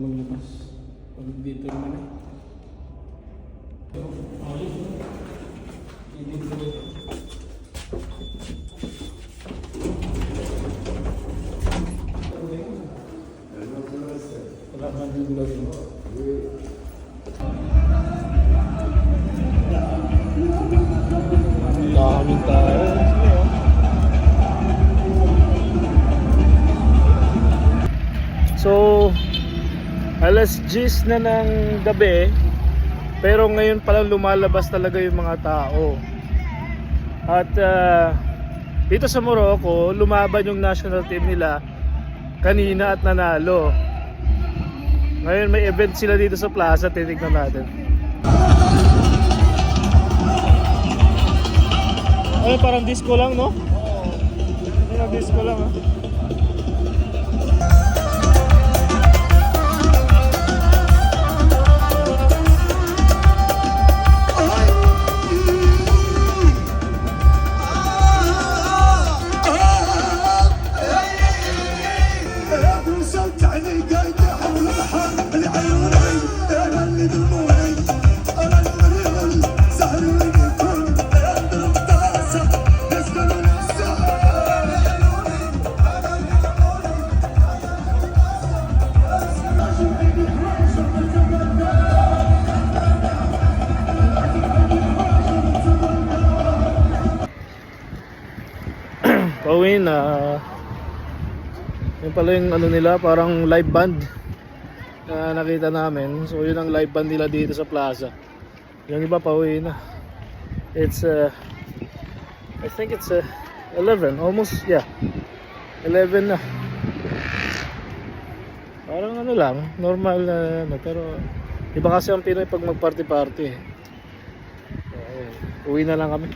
Maglabas. Pag dito naman eh. Wala man yung gawin. Daming tao. So, alas 10 na ng gabi, pero ngayon palang lumalabas talaga yung mga tao. At dito sa Morocco, lumaban yung national team nila kanina at nanalo. Ngayon may event sila dito sa plaza, titignan natin. Ay, parang disco lang, no? Oo. Parang disco lang, ha? Pauwi na. Yun pala yung ano nila, parang live band na nakita namin. So yun ang live band nila dito sa plaza. Yung iba pauwi na. It's I think it's 11, almost, yeah, 11 na. Parang ano lang, normal na ano, pero iba kasi ang Pinoy pag mag party party. Uwi na lang kami.